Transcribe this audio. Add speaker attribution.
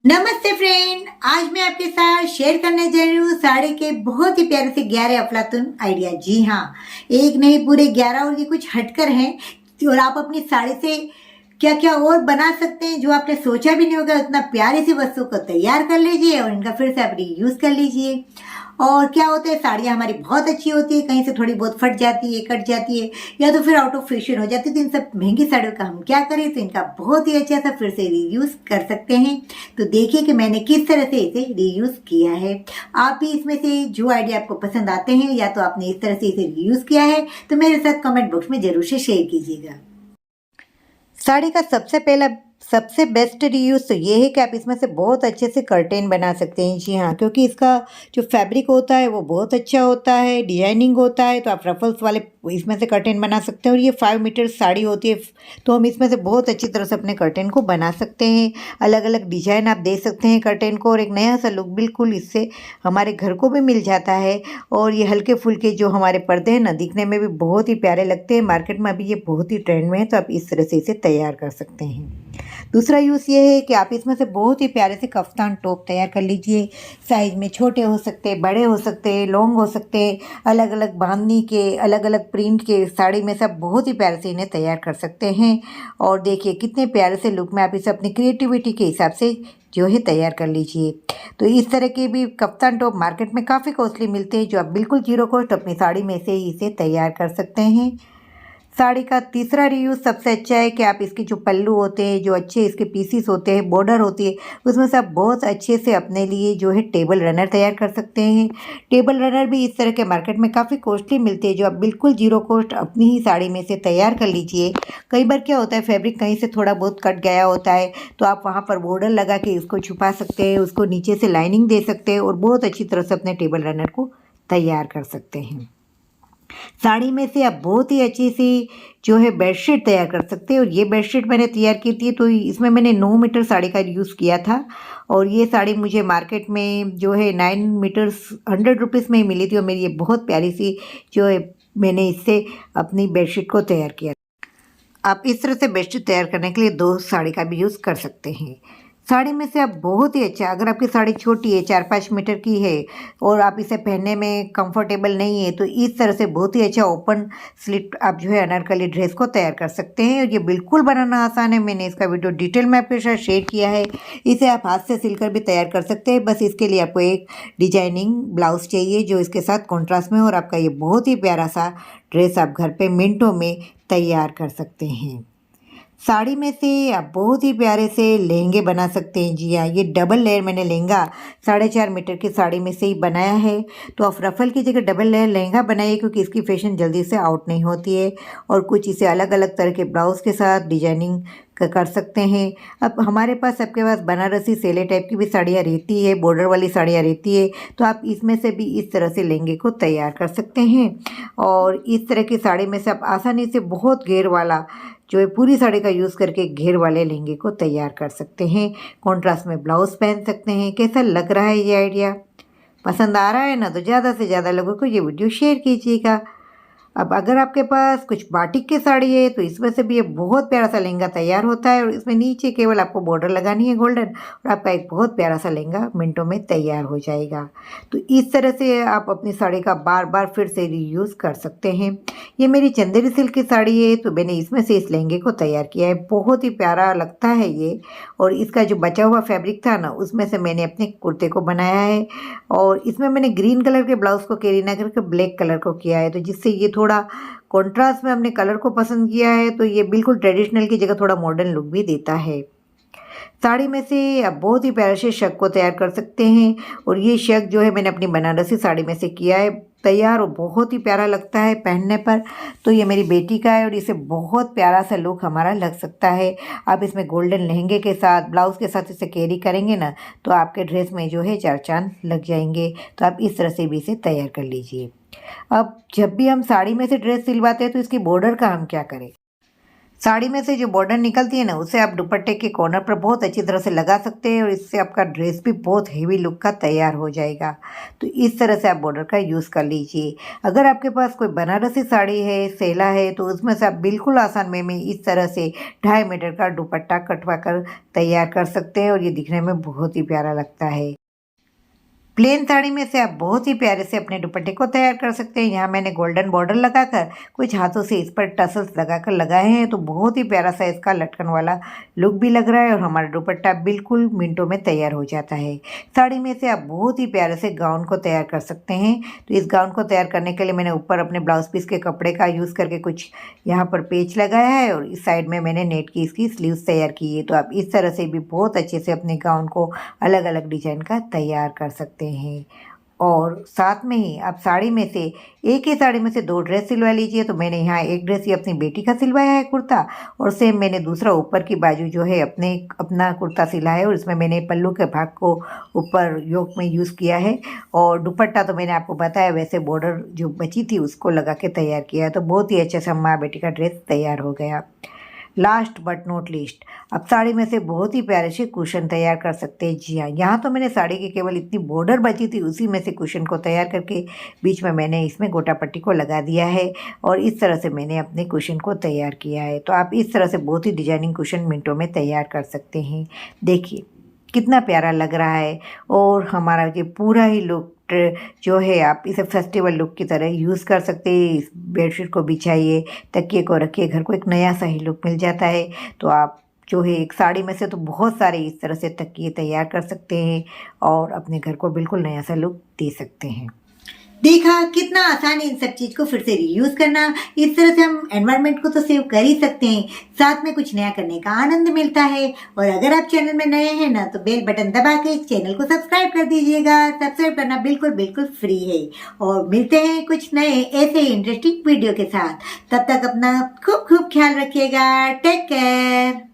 Speaker 1: नमस्ते फ्रेंड। आज मैं आपके साथ शेयर करने जा रही हूँ साड़ी के बहुत ही प्यारे से 11 अफलातून आइडिया। जी हाँ, एक नहीं पूरे 11 और ये कुछ हटकर हैं। और आप अपनी साड़ी से क्या क्या और बना सकते हैं जो आपने सोचा भी नहीं होगा। उतना प्यारे सी वस्तु को तैयार कर लीजिए और इनका फिर से आप रीयूज कर लीजिए। और क्या होता है, साड़ियाँ हमारी बहुत अच्छी होती है, कहीं से थोड़ी बहुत फट जाती है, कट जाती है या तो फिर आउट ऑफ फैशन हो जाती है। तो इन सब महंगी साड़ियों का हम क्या करें, तो इनका बहुत ही अच्छा सा फिर से रीयूज कर सकते हैं। तो देखिए कि मैंने किस तरह से इसे रीयूज किया है। आप भी इसमें से जो आइडिया आपको पसंद आते हैं या तो आपने इस तरह से इसे रीयूज किया है तो मेरे साथ कमेंट बॉक्स में जरूर से शेयर कीजिएगा। साड़ी का सबसे बेस्ट रीयूज तो ये है कि आप इसमें से बहुत अच्छे से कर्टेन बना सकते हैं। जी हाँ, क्योंकि इसका जो फैब्रिक होता है वो बहुत अच्छा होता है, डिजाइनिंग होता है, तो आप रफल्स वाले इसमें से कर्टेन बना सकते हैं। और ये 5 मीटर साड़ी होती है, तो हम इसमें से बहुत अच्छी तरह से अपने कर्टेन को बना सकते हैं। अलग अलग डिजाइन आप दे सकते हैं कर्टेन को, और एक नया सा लुक बिल्कुल इससे हमारे घर को भी मिल जाता है। और ये हल्के फुल्के जो हमारे पर्दे हैं ना, दिखने में भी बहुत ही प्यारे लगते हैं। मार्केट में अभी ये बहुत ही ट्रेंड में है, तो आप इस तरह से इसे तैयार कर सकते हैं। दूसरा यूज़ ये है कि आप इसमें से बहुत ही प्यारे से कफ्तान टॉप तैयार कर लीजिए। साइज में छोटे हो सकते हैं, बड़े हो सकते हैं, लॉन्ग हो सकते हैं, अलग अलग बांधनी के, अलग अलग प्रिंट के साड़ी में सब बहुत ही प्यारे से इन्हें तैयार कर सकते हैं। और देखिए कितने प्यारे से लुक में आप इसे अपनी क्रिएटिविटी के हिसाब से जो है तैयार कर लीजिए। तो इस तरह के भी कफ्तान टॉप मार्केट में काफ़ी कॉस्टली मिलते हैं, जो आप बिल्कुल जीरो कॉस्ट अपनी साड़ी में से ही इसे तैयार कर सकते हैं। साड़ी का तीसरा रीयूज सबसे अच्छा है कि आप इसके जो पल्लू होते हैं, जो अच्छे इसके पीसीस होते हैं, बॉर्डर होती है, उसमें से आप बहुत अच्छे से अपने लिए जो है टेबल रनर तैयार कर सकते हैं। टेबल रनर भी इस तरह के मार्केट में काफ़ी कॉस्टली मिलते हैं, जो आप बिल्कुल जीरो कॉस्ट अपनी ही साड़ी में से तैयार कर लीजिए। कई बार क्या होता है, फैब्रिक कहीं से थोड़ा बहुत कट गया होता है, तो आप वहाँ पर बॉर्डर लगा के इसको छुपा सकते हैं, उसको नीचे से लाइनिंग दे सकते हैं और बहुत अच्छी तरह से अपने टेबल रनर को तैयार कर सकते हैं। साड़ी में से आप बहुत ही अच्छी सी जो है बेडशीट तैयार कर सकते हैं। और ये बेडशीट मैंने तैयार की थी, तो इसमें मैंने 9 मीटर साड़ी का यूज़ किया था। और ये साड़ी मुझे मार्केट में जो है 9 मीटर्स 100 रुपीज़ में ही मिली थी। और मेरी ये बहुत प्यारी सी जो है, मैंने इससे अपनी बेडशीट को तैयार किया। आप इस तरह से बेडशीट तैयार करने के लिए 2 साड़ी का भी यूज़ कर सकते हैं। साड़ी में से आप बहुत ही अच्छा, अगर आपकी साड़ी छोटी है, 4-5 मीटर की है और आप इसे पहनने में कंफर्टेबल नहीं है, तो इस तरह से बहुत ही अच्छा ओपन स्लिट आप जो है अनारकली ड्रेस को तैयार कर सकते हैं। और ये बिल्कुल बनाना आसान है, मैंने इसका वीडियो डिटेल में आपके साथ शेयर किया है। इसे आप हाथ से सिलकर भी तैयार कर सकते हैं। बस इसके लिए आपको एक डिजाइनिंग ब्लाउज चाहिए जो इसके साथ कॉन्ट्रास्ट में हो, और आपका ये बहुत ही प्यारा सा ड्रेस आप घर पे मिनटों में तैयार कर सकते हैं। साड़ी में से आप बहुत ही प्यारे से लहंगे बना सकते हैं। जी हाँ, ये डबल लेयर मैंने लहंगा 4.5 मीटर की साड़ी में से ही बनाया है। तो आप रफल की जगह डबल लेयर लहंगा बनाइए, क्योंकि इसकी फैशन जल्दी से आउट नहीं होती है। और कुछ इसे अलग अलग तरह के ब्लाउज के साथ डिजाइनिंग कर सकते हैं। अब हमारे पास, सबके पास बनारसी सेले टाइप की भी साड़ियाँ रहती है, बॉर्डर वाली साड़ियाँ रहती है, तो आप इसमें से भी इस तरह से लहंगे को तैयार कर सकते हैं। और इस तरह की साड़ी में से आप आसानी से बहुत घेर वाला जो है पूरी साड़ी का यूज़ करके घेर वाले लहंगे को तैयार कर सकते हैं। कॉन्ट्रास्ट में ब्लाउज पहन सकते हैं। कैसा लग रहा है ये आइडिया? पसंद आ रहा है ना, तो ज़्यादा से ज़्यादा लोगों को ये वीडियो शेयर कीजिएगा। अब अगर आपके पास कुछ बाटिक की साड़ी है, तो इसमें से भी ये बहुत प्यारा सा लहंगा तैयार होता है। और इसमें नीचे केवल आपको बॉर्डर लगानी है गोल्डन, और आपका एक बहुत प्यारा सा लहंगा मिनटों में तैयार हो जाएगा। तो इस तरह से आप अपनी साड़ी का बार बार फिर से रीयूज़ कर सकते हैं। ये मेरी चंदेरी सिल्क की साड़ी है, तो मैंने इसमें से इस लहंगे को तैयार किया है। बहुत ही प्यारा लगता है ये। और इसका जो बचा हुआ फैब्रिक था ना, उसमें से मैंने अपने कुर्ते को बनाया है। और इसमें मैंने ग्रीन कलर के ब्लाउज को कैरी ना करके ब्लैक कलर को किया है, तो जिससे ये थोड़ा कॉन्ट्रास्ट में हमने कलर को पसंद किया है, तो ये बिल्कुल ट्रेडिशनल की जगह थोड़ा मॉडर्न लुक भी देता है। साड़ी में से आप बहुत ही प्यारे से शग को तैयार कर सकते हैं। और ये शग जो है मैंने अपनी बनारसी साड़ी में से किया है तैयार, और बहुत ही प्यारा लगता है पहनने पर। तो ये मेरी बेटी का है, और इसे बहुत प्यारा सा लुक हमारा लग सकता है। आप इसमें गोल्डन लहंगे के साथ, ब्लाउज के साथ इसे कैरी करेंगे ना, तो आपके ड्रेस में जो है 4 चांद लग जाएंगे। तो आप इस तरह से भी इसे तैयार कर लीजिए। अब जब भी हम साड़ी में से ड्रेस सिलवाते हैं, तो इसकी बॉर्डर का हम क्या करें? साड़ी में से जो बॉर्डर निकलती है ना, उसे आप दुपट्टे के कॉर्नर पर बहुत अच्छी तरह से लगा सकते हैं और इससे आपका ड्रेस भी बहुत हेवी लुक का तैयार हो जाएगा। तो इस तरह से आप बॉर्डर का यूज़ कर लीजिए। अगर आपके पास कोई बनारसी साड़ी है, सेला है, तो उसमें से आप बिल्कुल आसान वे में इस तरह से 2.5 मीटर का दुपट्टा कटवा कर तैयार कर सकते हैं और ये दिखने में बहुत ही प्यारा लगता है। प्लेन साड़ी में से आप बहुत ही प्यारे से अपने दुपट्टे को तैयार कर सकते हैं। यहाँ मैंने गोल्डन बॉर्डर लगाकर कुछ हाथों से इस पर टसल्स लगाकर लगाए हैं, तो बहुत ही प्यारा सा इसका लटकन वाला लुक भी लग रहा है और हमारा दुपट्टा बिल्कुल मिनटों में तैयार हो जाता है। साड़ी में से आप बहुत ही प्यारे से गाउन को तैयार कर सकते हैं। तो इस गाउन को तैयार करने के लिए मैंने ऊपर अपने ब्लाउज पीस के कपड़े का यूज़ करके कुछ यहाँ पर पेच लगाया है और इस साइड में मैंने नेट की इसकी स्लीव्स तैयार की है। तो आप इस तरह से भी बहुत अच्छे से अपने गाउन को अलग अलग डिजाइन का तैयार कर सकते हैं। और साथ में ही आप साड़ी में से एक ही साड़ी में से 2 ड्रेस सिलवा लीजिए। तो मैंने यहाँ एक ड्रेस ही अपनी बेटी का सिलवाया है कुर्ता, और सेम मैंने दूसरा ऊपर की बाजू जो है अपना कुर्ता सिला है और इसमें मैंने पल्लू के भाग को ऊपर योक में यूज़ किया है। और दुपट्टा तो मैंने आपको बताया, वैसे बॉर्डर जो बची थी उसको लगा के तैयार किया है। तो बहुत ही अच्छे से माँ बेटी का ड्रेस तैयार हो गया। लास्ट बट नॉट लीस्ट, अब साड़ी में से बहुत ही प्यारे से कुशन तैयार कर सकते हैं। जी हाँ, यहाँ तो मैंने साड़ी की केवल इतनी बॉर्डर बची थी, उसी में से कुशन को तैयार करके बीच में मैंने इसमें गोटा पट्टी को लगा दिया है और इस तरह से मैंने अपने कुशन को तैयार किया है। तो आप इस तरह से बहुत ही डिजाइनिंग कुशन मिनटों में तैयार कर सकते हैं। देखिए कितना प्यारा लग रहा है और हमारा ये पूरा ही लुक जो है आप इसे फेस्टिवल लुक की तरह यूज़ कर सकते हैं। इस बेडशीट को बिछाइए, तकिए को रखिए, घर को एक नया सा ही लुक मिल जाता है। तो आप जो है एक साड़ी में से तो बहुत सारे इस तरह से तकिए तैयार कर सकते हैं और अपने घर को बिल्कुल नया सा लुक दे सकते हैं। देखा कितना आसान है इन सब चीज को फिर से रीयूज करना। इस तरह से हम एनवायरनमेंट को तो सेव कर ही सकते हैं, साथ में कुछ नया करने का आनंद मिलता है। और अगर आप चैनल में नए हैं ना, तो बेल बटन दबा के चैनल को सब्सक्राइब कर दीजिएगा। सब्सक्राइब करना बिल्कुल बिल्कुल फ्री है। और मिलते हैं कुछ नए ऐसे इंटरेस्टिंग वीडियो के साथ। तब तक अपना खूब खूब ख्याल रखिएगा। Take care.